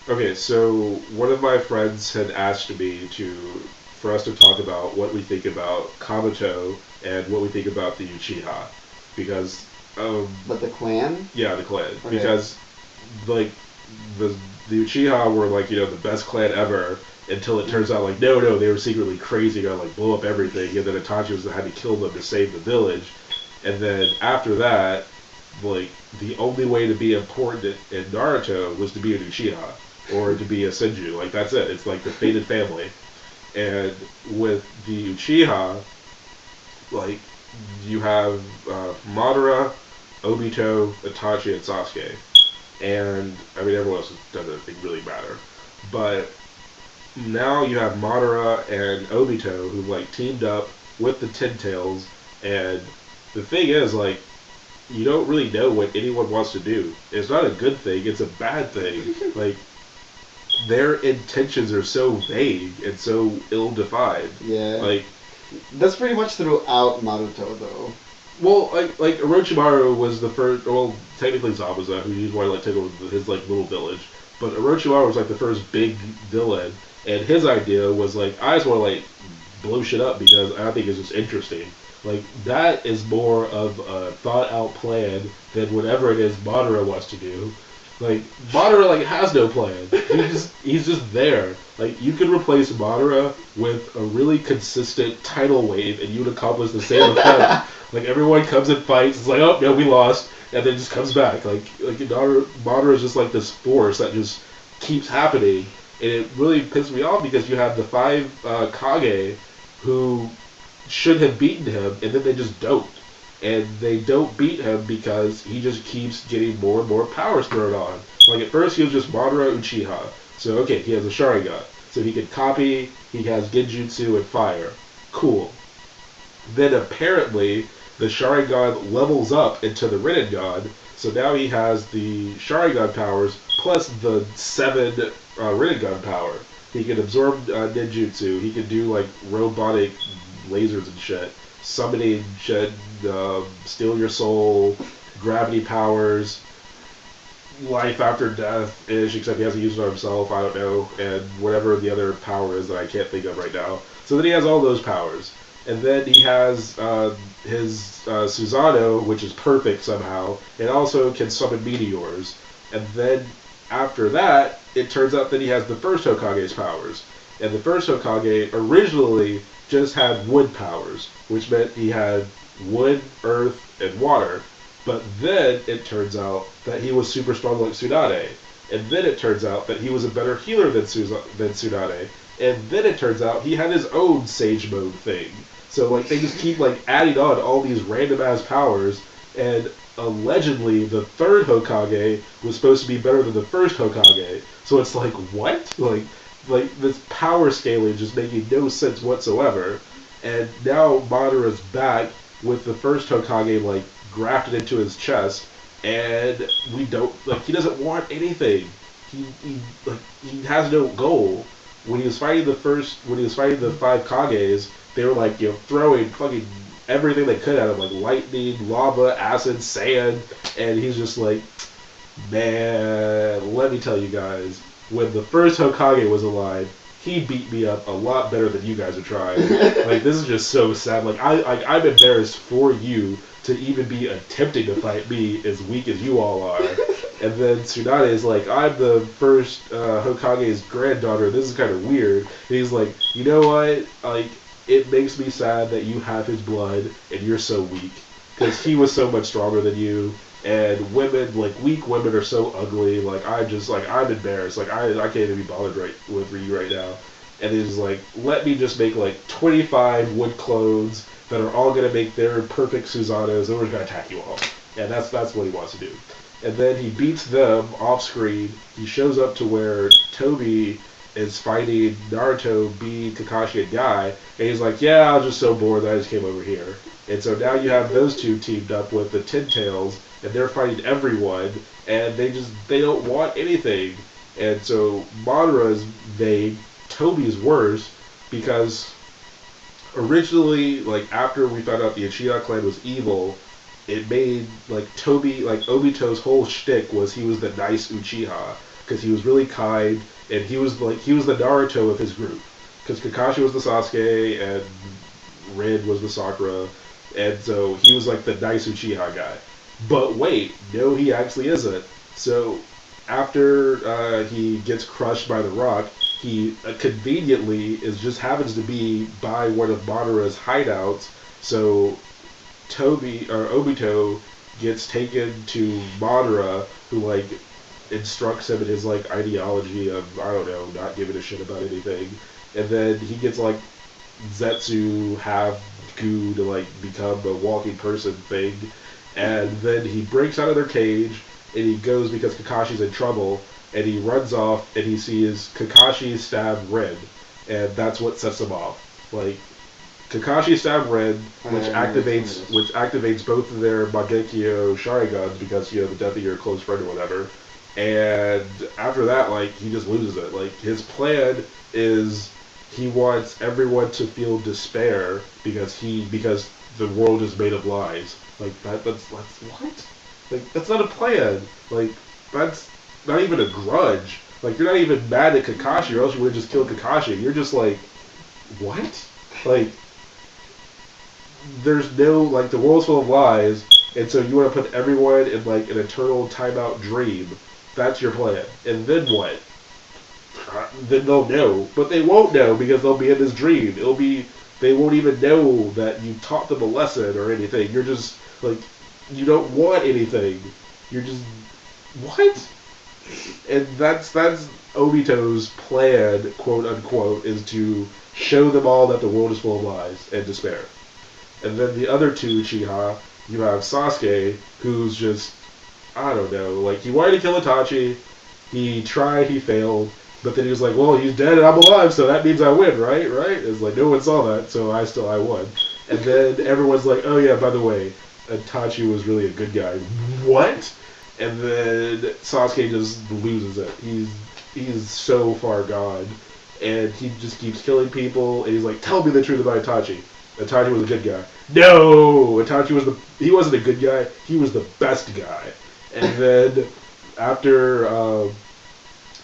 Okay, so one of my friends had asked me for us to talk about what we think about Kabuto and what we think about the Uchiha, because But the clan? yeah, the clan, Okay. because like the the Uchiha were like the best clan ever until it turns out like no they were secretly crazy, gonna like blow up everything, and then Itachi was had to kill them to save the village, and then after that, like the only way to be important in Naruto was to be an Uchiha or to be a Senju. Like that's it. It's like the fated family. And with the Uchiha, like you have Madara, Obito, Itachi, and Sasuke. And I mean everyone else doesn't think really matter. But now you have Madara and Obito who like teamed up with the Ten Tails, and the thing is like you don't really know what anyone wants to do. It's not a good thing, it's a bad thing. Like their intentions are so vague and so ill-defined. Yeah. Like, That's pretty much throughout Naruto, though. well, like Orochimaru was the first. Well, technically Zabuza, who used to like take over his like little village, but Orochimaru was like the first big villain, and his idea was like I just want to like blow shit up because I think it's just interesting. Like that is more of a thought out plan than whatever it is Madara wants to do. Like Madara like has no plan. He's just there. Like you could replace Madara with a really consistent tidal wave and you'd accomplish the same effect. Like everyone comes and fights, it's like, oh no, we lost, and then just comes back. Like Madara is just like this force that just keeps happening, and it really pissed me off because you have the five Kage who should have beaten him, and then they just don't. And they don't beat him because he just keeps getting more and more powers thrown on. Like at first he was just Madara Uchiha. So okay, he has a Sharingan. So he can copy, he has Genjutsu and fire. Cool. Then apparently the Sharingan levels up into the Rinnegan, so now he has the Sharingan powers plus the 7 Rinnegan power. He can absorb ninjutsu. He can do like robotic lasers and shit, summoning shit, steal your soul, gravity powers, life after death ish, except he hasn't used it on himself, I don't know, and whatever the other power is that I can't think of right now. So then he has all those powers. And then he has his Susanoo, which is perfect somehow, and also can summon meteors. And then after that, it turns out that he has the first Hokage's powers. And the first Hokage originally just had wood powers, which meant he had wood, earth, and water. But then it turns out that he was super strong like Tsunade. And then it turns out that he was a better healer than Tsunade. And then it turns out he had his own Sage Mode thing. So like they just keep like adding on all these random ass powers, and allegedly the third Hokage was supposed to be better than the first Hokage. So it's like what? Like this power scaling just making no sense whatsoever. And now Madara's back with the first Hokage like grafted into his chest, and we don't like he doesn't want anything. He has no goal. When he was fighting the five Kages, they were like throwing fucking everything they could at him, like lightning, lava, acid, sand, and he's just like, man, let me tell you guys, when the first Hokage was alive, he beat me up a lot better than you guys are trying. Like this is just so sad. Like I'm embarrassed for you to even be attempting to fight me as weak as you all are. And then Tsunade is like, I'm the first Hokage's granddaughter. This is kind of weird. And he's like, you know what? Like, it makes me sad that you have his blood and you're so weak. Because he was so much stronger than you. And women, like, weak women are so ugly. Like, I'm embarrassed. Like, I can't even be bothered with you right now. And he's like, let me just make, like, 25 wood clones that are all going to make their perfect Susanos, and we're going to attack you all. And that's what he wants to do. And then he beats them off screen. He shows up to where Toby is fighting Naruto, B, Kakashi, and Guy, and he's like, yeah, I was just so bored that I just came over here. And so now you have those two teamed up with the Ten Tails, and they're fighting everyone, and they don't want anything. And so Madara's vague, Toby's worse, because originally, like, after we found out the Uchiha clan was evil, it made, like, Obito's whole shtick was he was the nice Uchiha. because he was really kind, and he was the Naruto of his group, because Kakashi was the Sasuke and Rin was the Sakura, and so he was like the nice Uchiha guy. But wait, no, he actually isn't. So after he gets crushed by the rock, he conveniently just happens to be by one of Madara's hideouts. So Obito gets taken to Madara, who like instructs him in his like ideology of, I don't know, not giving a shit about anything, and then he gets like Zetsu have goo to like become a walking person thing, and then he breaks out of their cage and he goes because Kakashi's in trouble, and he runs off and he sees Kakashi stab Ren, and that's what sets him off. Like Kakashi stab Ren, which activates both of their Mangekyo Sharingans because the death of your close friend or whatever. And after that, like he just loses it. Like his plan is he wants everyone to feel despair because the world is made of lies. Like that's what? Like that's not a plan. Like that's not even a grudge. Like you're not even mad at Kakashi, or else you would have just killed Kakashi. You're just like, what? Like there's no, like the world's full of lies, and so you want to put everyone in like an eternal timeout dream. That's your plan. And then what? Then they'll know, but they won't know because they'll be in this dream. They won't even know that you taught them a lesson or anything. You're just like, you don't want anything. You're just, what? And that's Obito's plan, quote unquote, is to show them all that the world is full of lies and despair. And then the other two Uchiha, you have Sasuke, who's just, I don't know, like he wanted to kill Itachi, he tried, he failed, but then he was like, well, he's dead and I'm alive, so that means I win, right? It's like, no one saw that, so I won. And then everyone's like, oh yeah, by the way, Itachi was really a good guy. What? And then Sasuke just loses it. He's so far gone, and he just keeps killing people, and he's like, tell me the truth about Itachi. Itachi was a good guy. No! Itachi he wasn't a good guy, he was the best guy. And then after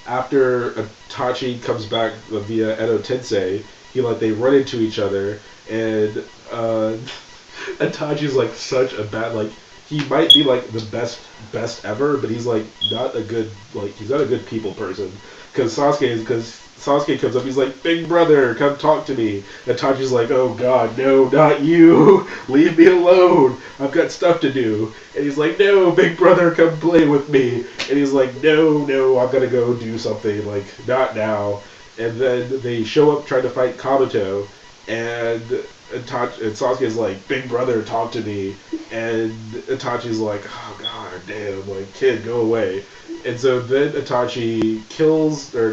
Itachi comes back via Edo Tensei, they run into each other, and Itachi's like such a bad, like he might be like the best ever, but he's like not a good, like he's not a good people person. Because Sasuke comes up, he's like, big brother, come talk to me. And Itachi's like, oh god, no, not you. Leave me alone. I've got stuff to do. And he's like, no, big brother, come play with me. And he's like, no, I'm gonna go do something, like, not now. And then they show up trying to fight Kabuto, and Sasuke's like, big brother, talk to me. And Itachi's like, oh god damn, like, kid, go away. And so then Itachi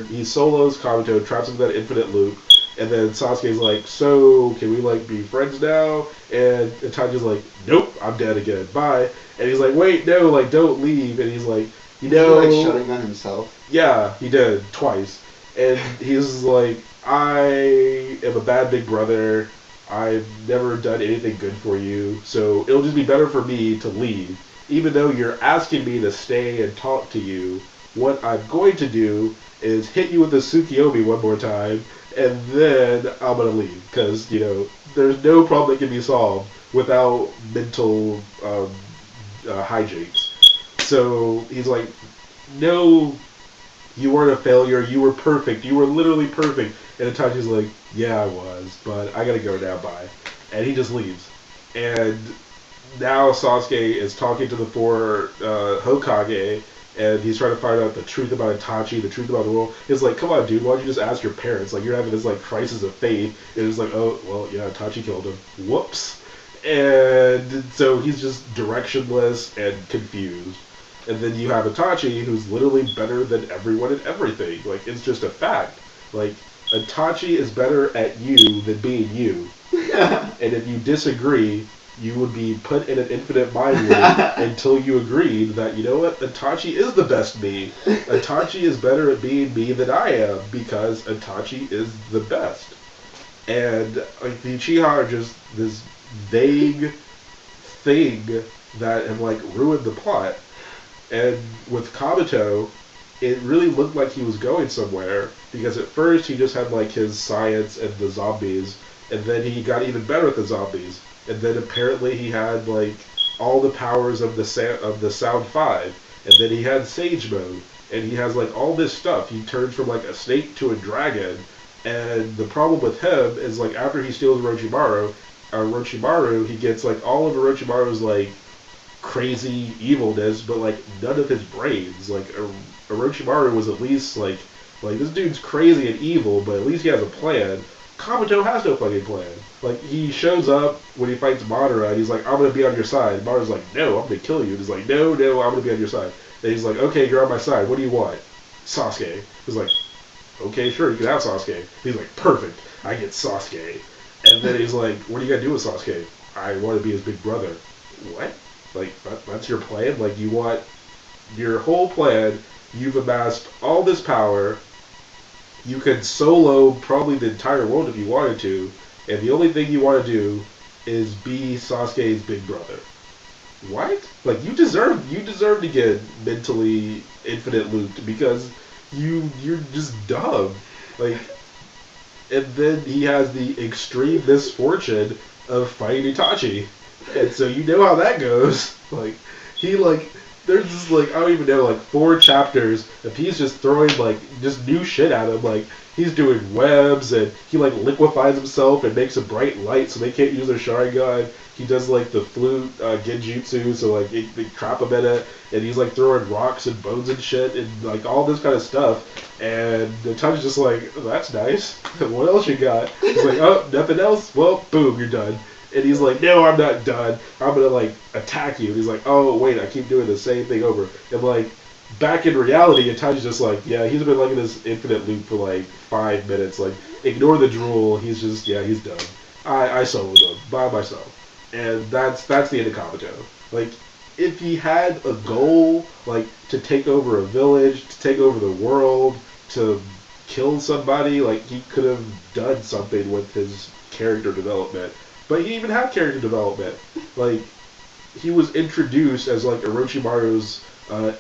he solos Kabuto, traps him in that infinite loop, and then Sasuke's like, so, can we, like, be friends now? And Itachi's like, nope, I'm dead again, bye. And he's like, wait, no, like, don't leave. And he's like, Did he, like, shutting on himself? Yeah, he did, twice. And he's like, I am a bad big brother, I've never done anything good for you, so it'll just be better for me to leave. Even though you're asking me to stay and talk to you, what I'm going to do is hit you with the Tsukiyomi one more time, and then I'm going to leave. Because, there's no problem that can be solved without mental hijinks. So he's like, no, you weren't a failure, you were perfect, you were literally perfect. And Itachi's like, yeah, I was, but I gotta go now, bye. And he just leaves. And now Sasuke is talking to the four Hokage, and he's trying to find out the truth about Itachi, the truth about the world. It's like, come on, dude, why don't you just ask your parents? Like, you're having this, like, crisis of faith, and it's like, oh, well, yeah, Itachi killed him. Whoops. And so he's just directionless and confused. And then you have Itachi, who's literally better than everyone at everything. Like, it's just a fact. Like, Itachi is better at you than being you. And if you disagree, you would be put in an infinite mind loop until you agreed that, you know what, Itachi is the best me. Itachi is better at being me than I am, because Itachi is the best. And like the Uchiha are just this vague thing that have like ruined the plot. And with Kabuto, it really looked like he was going somewhere, because at first he just had like his science and the zombies, and then he got even better at the zombies, and then apparently he had like all the powers of the Sound 5, and then he had Sage Mode, and he has like all this stuff. He turns from like a snake to a dragon, and the problem with him is like after he steals Orochimaru, he gets like all of Orochimaru's like crazy evilness, but like none of his brains. Like Orochimaru was at least like this dude's crazy and evil, but at least he has a plan. Kabuto has no fucking plan. Like he shows up when he fights Madara, and he's like, "I'm gonna be on your side." Madara's like, "No, I'm gonna kill you." And he's like, "No, no, I'm gonna be on your side." And he's like, "Okay, you're on my side. What do you want?" Sasuke. He's like, "Okay, sure, you can have Sasuke." He's like, "Perfect, I get Sasuke." And then he's like, "What are you gonna do with Sasuke?" "I want to be his big brother." What? Like that's your plan? Like you want your whole plan? You've amassed all this power. You could solo probably the entire world if you wanted to, and the only thing you want to do is be Sasuke's big brother. What? Like you deserve to get mentally infinite looped because you're just dumb. Like, and then he has the extreme misfortune of fighting Itachi, and so you know how that goes. Like he like there's just like I don't even know like 4 chapters if he's just throwing like just new shit at him. Like he's doing webs and he like liquefies himself and makes a bright light so they can't use their Sharingan. He does like the flute genjutsu so like they trap him in it, and he's like throwing rocks and bones and shit and like all this kind of stuff. And the Itachi's just like, oh, that's nice. What else you got? He's like, oh, nothing else? Well, boom, you're done. And he's like, no, I'm not done. I'm gonna like attack you. And he's like, oh wait, I keep doing the same thing over. And like back in reality, Itachi's just like, yeah, he's been like in this infinite loop for like 5 minutes. Like ignore the drool. He's just he's done. I soloed him by myself, and that's the end of Kabuto. Like if he had a goal, like to take over a village, to take over the world, to kill somebody, like he could have done something with his character development. But he even had character development. Like, he was introduced as, like, Orochimaru's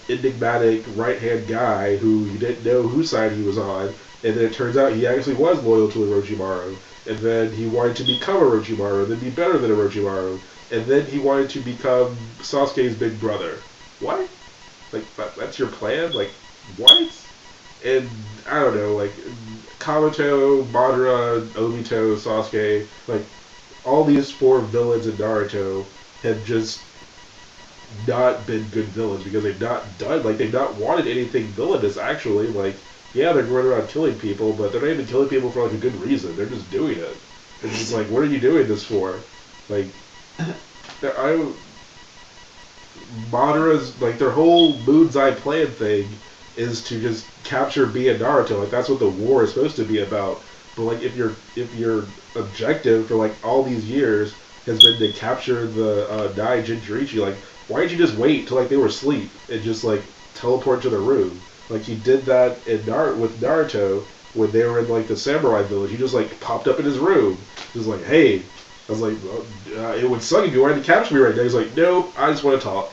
enigmatic right-hand guy who you didn't know whose side he was on. And then it turns out he actually was loyal to Orochimaru. And then he wanted to become Orochimaru, and then be better than Orochimaru. And then he wanted to become Sasuke's big brother. What? Like, that's your plan? Like, what? And, I don't know, like, Kabuto, Madara, Obito, Sasuke, like, all these 4 villains in Naruto have just not been good villains because they've not wanted anything villainous actually. Like, yeah, they're going around killing people, but they're not even killing people for like a good reason. They're just doing it. It's just like, what are you doing this for? Like, Madara's like their whole Moon's Eye plan thing is to just capture B and Naruto. Like that's what the war is supposed to be about. But like if your objective for like all these years has been to capture the Nai Jinchurichi, like why didn't you just wait till like they were asleep and just like teleport to the room? Like he did that with Naruto when they were in like the samurai village. He just like popped up in his room, just like, hey. I was like, well, it would suck if you wanted to capture me right now. He's like, nope, I just want to talk.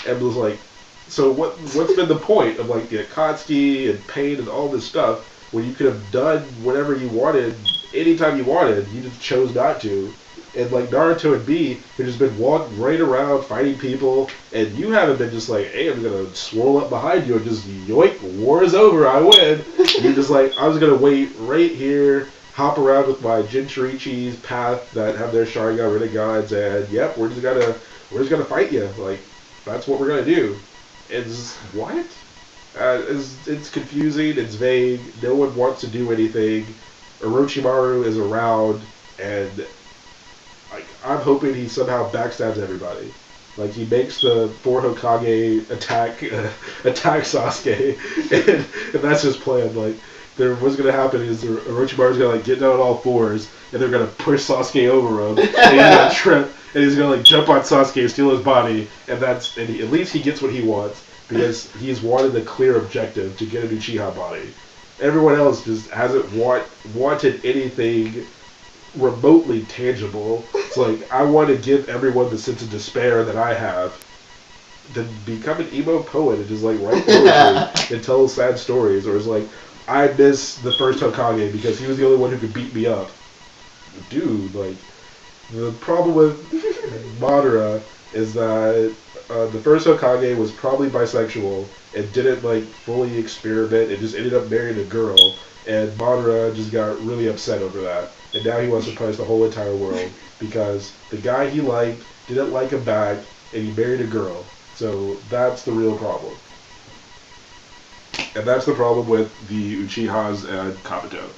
And was like, so what's been the point of like the Akatsuki and Pain and all this stuff when you could have done whatever you wanted anytime you wanted? You just chose not to. And like Naruto and B have just been walking right around fighting people, and you haven't been just like, hey, I'm gonna swirl up behind you and just yoink, war is over, I win. You're just like, I was gonna wait right here, hop around with my Jinchurichi's path that have their Sharingan Renegades, and yep, we're just gonna fight you. Like that's what we're gonna do. It's what? It's confusing. It's vague. No one wants to do anything. Orochimaru is around, and like I'm hoping he somehow backstabs everybody. Like he makes the 4 Hokage attack Sasuke, and that's his plan. Like what's gonna happen is Orochimaru's gonna like get down on all 4s, and they're gonna push Sasuke over him, and he's gonna trip, and he's gonna like jump on Sasuke and steal his body, and at least he gets what he wants because he's wanted a clear objective to get an Uchiha body. Everyone else just hasn't wanted anything remotely tangible. It's like I want to give everyone the sense of despair that I have, then become an emo poet and just like write poetry and tell sad stories, or it's like, I miss the first Hokage because he was the only one who could beat me up. Dude, like, the problem with Madara is that the first Hokage was probably bisexual and didn't like fully experiment and just ended up marrying a girl, and Madara just got really upset over that, and now he wants to punish the whole entire world because the guy he liked didn't like him back and he married a girl. So that's the real problem. And that's the problem with the Uchihas and Kabuto.